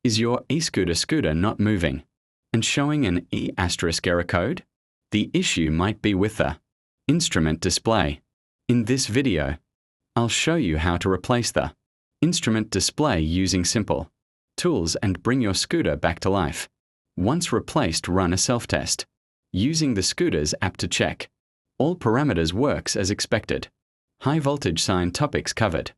Is your scooter not moving and showing an E** error code? The issue might be with the instrument display. In this video, I'll show you how to replace the instrument display using simple tools and bring your scooter back to life. Once replaced, run a self-test using the scooter's app to check all parameters works as expected. High voltage sign topics covered.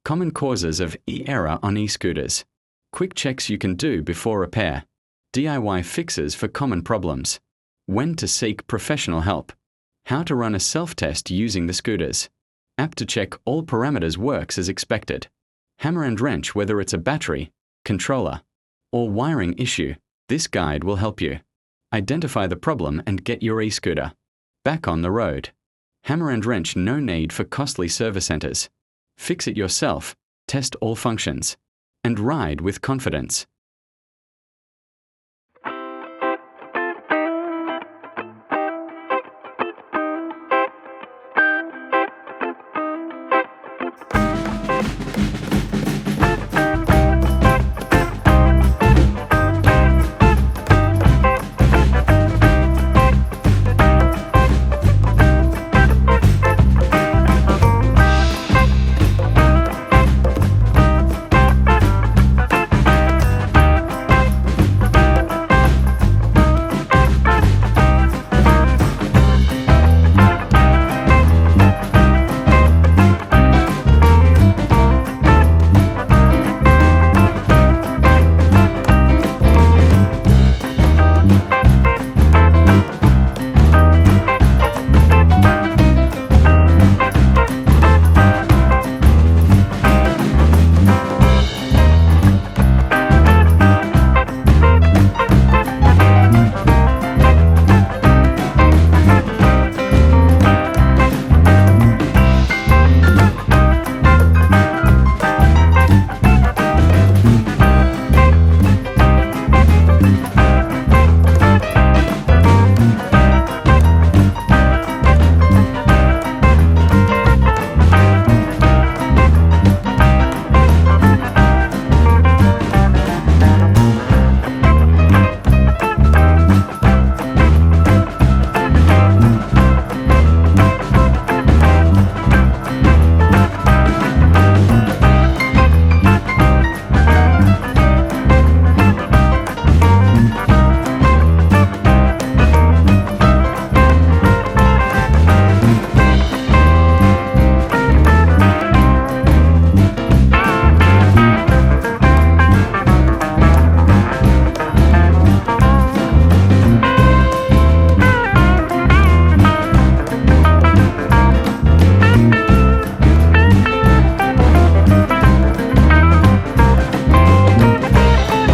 Common causes of error on e-scooters. Quick checks you can do before repair. DIY fixes for common problems. When to seek professional help. How to run a self-test using the scooters. App to check all parameters works as expected. Hammer and wrench whether it's a battery, controller, or wiring issue. This guide will help you identify the problem and get your e-scooter back on the road. Hammer and wrench, no need for costly service centers. Fix it yourself, test all functions, and ride with confidence.